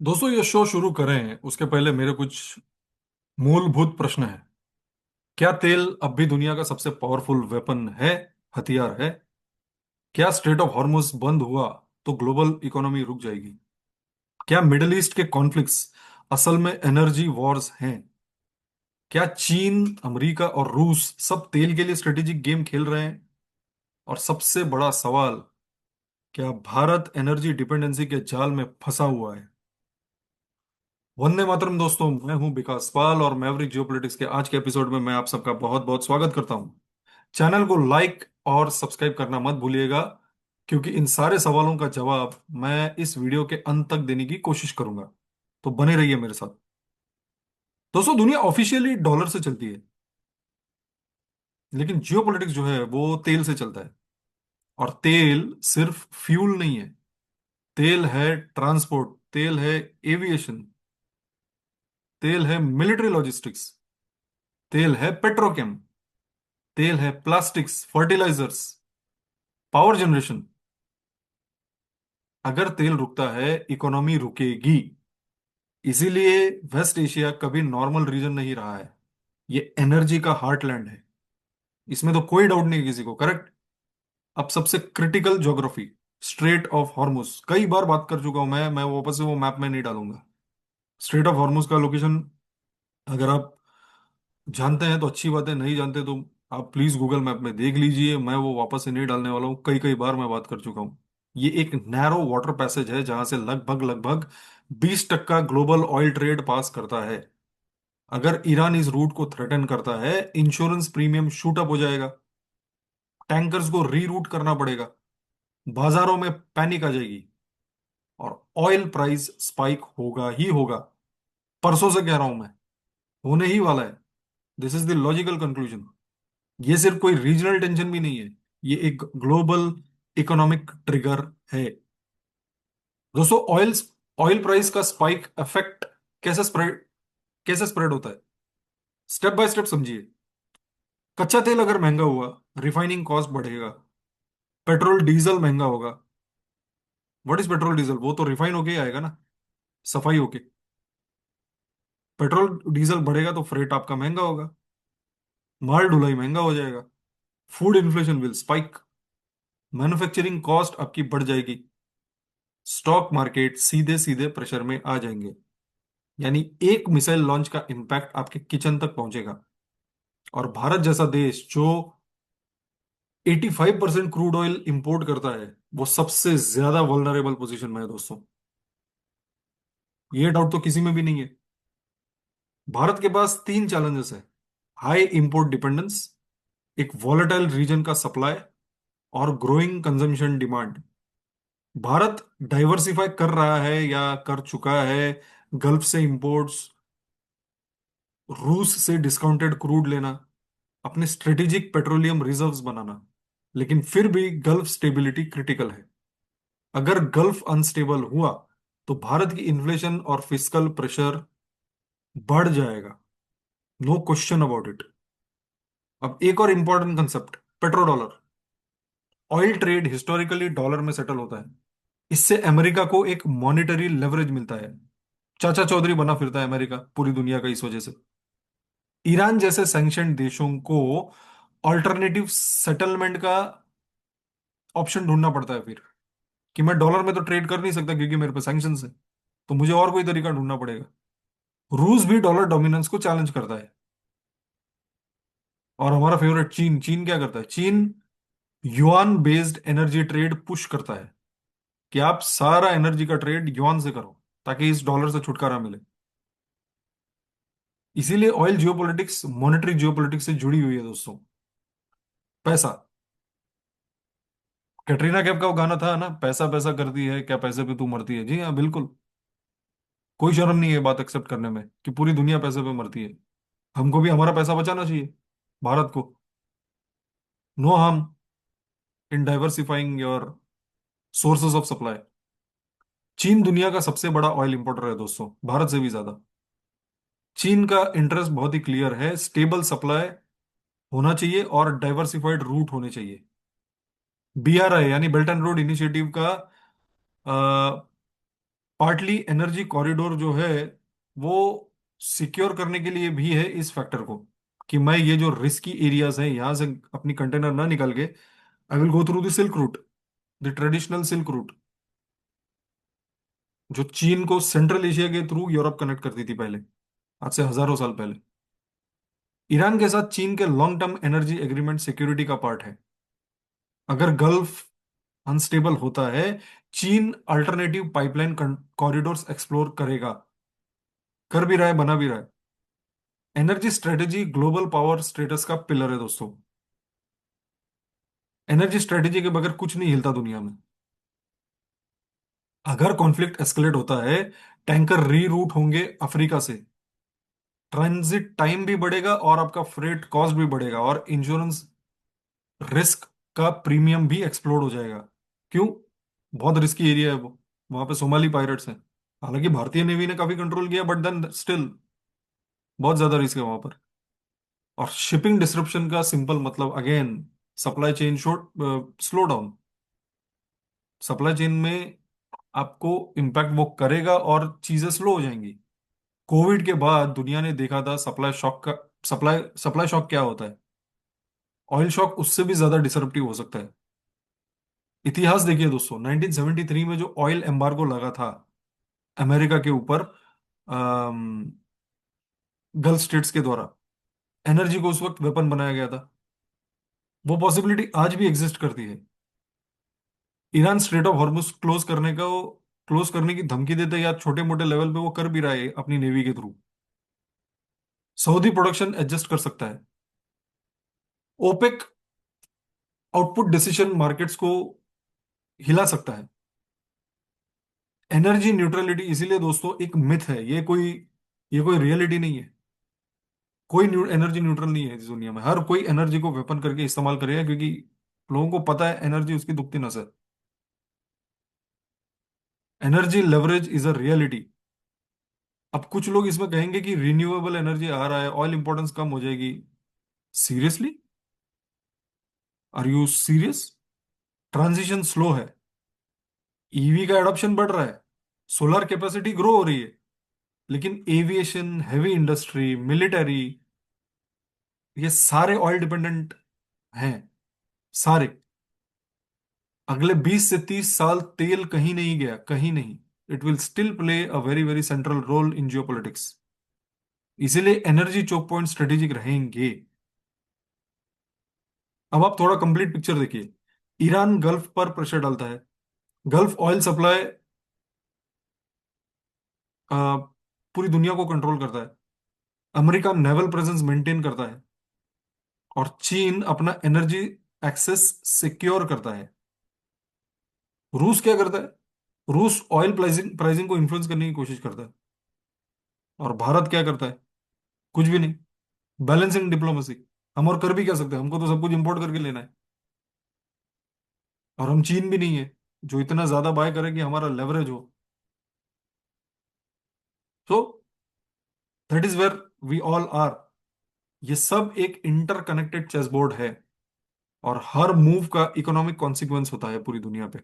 दोस्तों ये शो शुरू करें उसके पहले मेरे कुछ मूलभूत प्रश्न हैं। क्या तेल अब भी दुनिया का सबसे पावरफुल वेपन है, हथियार है? क्या स्ट्रेट ऑफ हॉर्मुज बंद हुआ तो ग्लोबल इकोनॉमी रुक जाएगी? क्या मिडिल ईस्ट के कॉन्फ्लिक्ट्स असल में एनर्जी वॉर्स हैं? क्या चीन, अमेरिका और रूस सब तेल के लिए स्ट्रेटेजिक गेम खेल रहे हैं? और सबसे बड़ा सवाल, क्या भारत एनर्जी डिपेंडेंसी के जाल में फंसा हुआ है? वंदे मातरम दोस्तों, मैं हूं विकास पाल और मैवरिक जियोपॉलिटिक्स के आज के एपिसोड में मैं आप सबका बहुत बहुत स्वागत करता हूं। चैनल को लाइक और सब्सक्राइब करना मत भूलिएगा, क्योंकि इन सारे सवालों का जवाब मैं इस वीडियो के अंत तक देने की कोशिश करूंगा। तो बने रहिए मेरे साथ। दोस्तों, दुनिया ऑफिशियली डॉलर से चलती है, लेकिन जियोपॉलिटिक्स जो है वो तेल से चलता है। और तेल सिर्फ फ्यूल नहीं है, तेल है ट्रांसपोर्ट, तेल है एविएशन, तेल है मिलिट्री लॉजिस्टिक्स, तेल है पेट्रोकेम, तेल है प्लास्टिक्स, फर्टिलाइजर्स, पावर जनरेशन। अगर तेल रुकता है, इकोनॉमी रुकेगी। इसीलिए वेस्ट एशिया कभी नॉर्मल रीजन नहीं रहा है, ये एनर्जी का हार्टलैंड है। इसमें तो कोई डाउट नहीं है किसी को, करेक्ट। अब सबसे critical geography, straight of Hormuz, कई बार बात कर चुका हूं मैं वापस से वो मैप में नहीं डालूंगा। स्ट्रेट ऑफ हॉर्मुज का लोकेशन अगर आप जानते हैं तो अच्छी बात है, नहीं जानते तो आप प्लीज गूगल मैप में देख लीजिए। मैं वो वापस से नहीं डालने वाला हूँ, कई कई बार मैं बात कर चुका हूँ। ये एक नैरो वाटर पैसेज है जहां से लगभग लगभग 20% ग्लोबल ऑयल ट्रेड पास करता है। अगर ईरान इस रूट को थ्रेटन करता है, इंश्योरेंस प्रीमियम शूट अप हो जाएगा, टैंकर्स को रीरूट करना पड़ेगा, बाजारों में पैनिक आ जाएगी और ऑयल प्राइस स्पाइक होगा ही होगा। परसों से कह रहा हूं मैं, होने ही वाला है। This is the logical conclusion. ये सिर्फ कोई रीजनल टेंशन भी नहीं है, ये एक ग्लोबल इकोनॉमिक ट्रिगर है। दोस्तों, ऑयल ऑयल प्राइस का स्पाइक इफेक्ट कैसे स्प्रेड होता है, स्टेप बाय स्टेप समझिए। कच्चा तेल अगर महंगा हुआ, रिफाइनिंग कॉस्ट बढ़ेगा, पेट्रोल डीजल महंगा होगा। What is petrol diesel? वो तो रिफाइन होके ही आएगा ना, सफाई होके। पेट्रोल डीजल बढ़ेगा तो फ्रेट आपका महंगा होगा, माल ढुलाई महंगा हो जाएगा, food inflation will spike, manufacturing cost आपकी बढ़ जाएगी, स्टॉक मार्केट सीधे सीधे प्रेशर में आ जाएंगे। यानी एक मिसाइल लॉन्च का इंपैक्ट आपके किचन तक पहुंचेगा। और भारत जैसा देश जो 85% क्रूड ऑयल इंपोर्ट करता है, वो सबसे ज्यादा वल्नरेबल पोजीशन में है दोस्तों। ये डाउट तो किसी में भी नहीं है। भारत के पास तीन चैलेंजेस है: हाई इंपोर्ट डिपेंडेंस, एक वॉलेटाइल रीजन का सप्लाई, और growing consumption demand. Bharat diversify कर रहा है या कर चुका है, गल्फ से इंपोर्ट्स, रूस से डिस्काउंटेड क्रूड लेना, अपने स्ट्रेटेजिक पेट्रोलियम रिजर्व्स बनाना। लेकिन फिर भी गल्फ स्टेबिलिटी क्रिटिकल है। अगर गल्फ अनस्टेबल हुआ तो भारत की इन्फ्लेशन और फिस्कल प्रेशर बढ़ जाएगा, नो क्वेश्चन अबाउट इट। अब एक और important concept, petro dollar. Oil trade historically dollar में सेटल होता है। इससे अमेरिका को एक मॉनेटरी लेवरेज मिलता है। चाचा चौधरी बना फिरता है अमेरिका पूरी दुनिया का इस वजह से। ईरान जैसे सैंक्शन देशों को ऑल्टरनेटिव सेटलमेंट का ऑप्शन ढूंढना पड़ता है फिर, कि मैं डॉलर में तो ट्रेड कर नहीं सकता क्योंकि मेरे पे सैंक्शंस है, तो मुझे और कोई तरीका ढूंढना पड़ेगा। रूस भी डॉलर डोमिनेंस को चैलेंज करता है। और हमारा फेवरेट चीन, चीन क्या करता है? चीन yuan based energy trade push करता है कि आप सारा एनर्जी का ट्रेड युआन से करो, ताकि इस डॉलर से छुटकारा मिले। इसीलिए ऑयल जियोपॉलिटिक्स मॉनेटरी जियोपॉलिटिक्स से जुड़ी हुई है दोस्तों। पैसा, कैटरीना कैफ का वो गाना था ना, पैसा पैसा करती है क्या, पैसे पे तू मरती है। जी हाँ, बिल्कुल। कोई शर्म नहीं है बात एक्सेप्ट करने में कि पूरी दुनिया पैसे पे मरती है। हमको भी हमारा पैसा बचाना चाहिए, भारत को। No harm in diversifying your sources of supply. चीन दुनिया का सबसे बड़ा ऑयल इंपोर्टर है दोस्तों, भारत से भी ज्यादा। चीन का इंटरेस्ट बहुत ही क्लियर है, स्टेबल सप्लाई होना चाहिए और डाइवर्सिफाइड रूट होने चाहिए। बीआरआई यानी बेल्ट एंड रोड इनिशिएटिव का पार्टली एनर्जी कॉरिडोर जो है वो सिक्योर करने के लिए भी है इस फैक्टर को, कि मैं ये जो रिस्की एरियाज हैं यहां से अपनी कंटेनर ना निकाल के I will go through the silk route, the traditional silk route, जो चीन को सेंट्रल एशिया के थ्रू यूरोप कनेक्ट करती थी पहले, आज से हजारों साल पहले। ईरान के साथ चीन के long term energy agreement security का पार्ट है। अगर गल्फ अनस्टेबल होता है, चीन अल्टरनेटिव पाइपलाइन कॉरिडोर्स एक्सप्लोर करेगा, कर भी रहा है, बना भी रहा है। Energy strategy global power status का पिलर है दोस्तों। एनर्जी स्ट्रेटेजी के बगैर कुछ नहीं हिलता दुनिया में। अगर कॉन्फ्लिक्ट एस्केलेट होता है, टैंकर रीरूट होंगे अफ्रीका से, ट्रांजिट टाइम भी बढ़ेगा और आपका फ्रेट कॉस्ट भी बढ़ेगा, और इंश्योरेंस रिस्क का प्रीमियम भी एक्सप्लोड हो जाएगा। क्यों? बहुत रिस्की एरिया है वो, वहां पे सोमाली पायरेट्स हैं। हालांकि भारतीय नेवी ने काफी कंट्रोल किया, बट देन स्टिल बहुत ज्यादा रिस्क है वहां पर। और शिपिंग डिसरप्शन का सिंपल मतलब again, supply chain short slow down. Supply chain में आपको इम्पैक्ट वो करेगा और चीजें स्लो हो जाएंगी। कोविड के बाद दुनिया ने देखा था सप्लाई शॉक का, सप्लाई सप्लाई शॉक क्या होता है। ऑयल शॉक उससे भी ज्यादा डिसरप्टिव हो सकता है। इतिहास देखिए दोस्तों, 1973 में जो ऑयल एम्बार्गो लगा था अमेरिका के ऊपर, गल्फ स्टेट्स के द्वारा, एनर्जी को उस वक्त वेपन बनाया गया था। वो पॉसिबिलिटी आज भी एग्जिस्ट करती है। Iran straight of Hormuz close करने की धमकी देते हैं, या छोटे मोटे लेवल पे वो कर भी रहा है अपनी नेवी के थ्रू। सऊदी प्रोडक्शन एडजस्ट कर सकता है। ओपेक आउटपुट डिसीजन मार्केट्स को हिला सकता है। एनर्जी न्यूट्रलिटी इसीलिए दोस्तों एक मिथ है, ये कोई रियलिटी नहीं है। कोई एनर्जी न्यूट्रल नहीं है इस दुनिया में, हर कोई एनर्जी को वेपन करके इस्तेमाल करेगा, क्योंकि लोगों को पता है एनर्जी उसकी दुखती नस है। Energy leverage is a reality. अब कुछ लोग इसमें कहेंगे कि रिन्यूएबल एनर्जी आ रहा है, ऑयल इंपॉर्टेंस कम हो जाएगी। Seriously? Are you serious? Transition slow है, ईवी का एडॉप्शन बढ़ रहा है, सोलर कैपेसिटी ग्रो हो रही है, लेकिन एविएशन, हैवी इंडस्ट्री, मिलिट्री, ये सारे ऑयल डिपेंडेंट हैं, सारे। अगले 20 से 30 साल तेल कहीं नहीं गया, कहीं नहीं। It will still play a very very central role in geopolitics. इसीलिए एनर्जी चोक पॉइंट स्ट्रेटेजिक रहेंगे। अब आप थोड़ा कंप्लीट पिक्चर देखिए। ईरान गल्फ पर प्रेशर डालता है, गल्फ ऑयल सप्लाई पूरी दुनिया को कंट्रोल करता है, अमेरिका नेवल प्रेजेंस मेंटेन करता है, और चीन अपना एनर्जी एक्सेस सिक्योर करता है। रूस क्या करता है? रूस ऑयल प्राइसिंग प्राइसिंग को इन्फ्लुएंस करने की कोशिश करता है। और भारत क्या करता है? कुछ भी नहीं। Balancing diplomacy. हम और कर भी क्या सकते हैं, हमको तो सब कुछ इंपोर्ट करके लेना है। और हम चीन भी नहीं है जो इतना ज्यादा बाय करे कि हमारा लेवरेज हो। So that is where we all are. ये सब एक इंटरकनेक्टेड चेसबोर्ड है, और हर मूव का इकोनॉमिक कॉन्सिक्वेंस होता है पूरी दुनिया पे।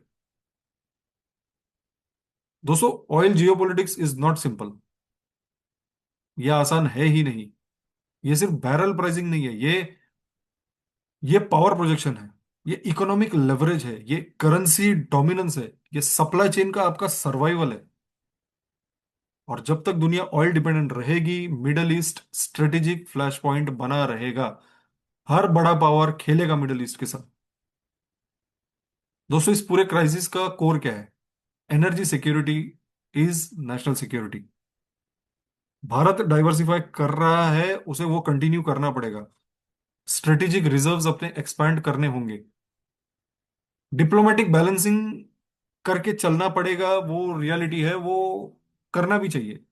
दोस्तों, oil geopolitics is not simple. ये आसान है ही नहीं। ये सिर्फ बैरल प्राइसिंग नहीं है, ये पावर प्रोजेक्शन है, ये इकोनॉमिक लेवरेज है, ये करेंसी डोमिनेंस है, ये सप्लाई चेन का आपका सर्वाइवल है। और जब तक दुनिया ऑयल डिपेंडेंट रहेगी, middle east strategic flash point बना रहेगा। हर बड़ा पावर खेलेगा मिडल ईस्ट के साथ। दोस्तों, इस पूरे क्राइसिस का कोर क्या है? Energy security is national security. Bharat diversify कर रहा है, उसे वो कंटिन्यू करना पड़ेगा। स्ट्रेटेजिक रिजर्व्स अपने एक्सपैंड करने होंगे। डिप्लोमेटिक बैलेंसिंग करके चलना पड़ेगा, वो रियलिटी है, वो करना भी चाहिए।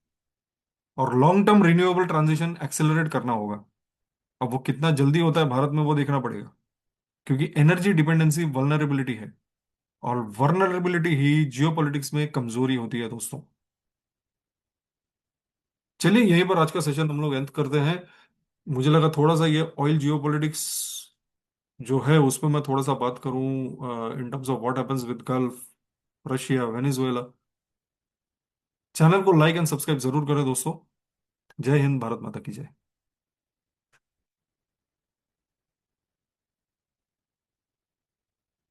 और long term renewable transition accelerate करना होगा। अब वो कितना जल्दी होता है भारत में वो देखना पड़ेगा, क्योंकि एनर्जी डिपेंडेंसी वल्नरेबिलिटी है, और वल्नरेबिलिटी ही जियोपॉलिटिक्स में कमजोरी होती है दोस्तों। चलिए, यहीं पर आज का सेशन हम लोग एंड करते हैं। मुझे लगा थोड़ा सा ये ऑयल जियोपॉलिटिक्स जो है उस पर मैं थोड़ा सा बात करूं, in terms of what happens with gulf, Russia, Venezuela. Channel को लाइक एंड सब्सक्राइब जरूर करें दोस्तों। जय हिंद, भारत माता की जय।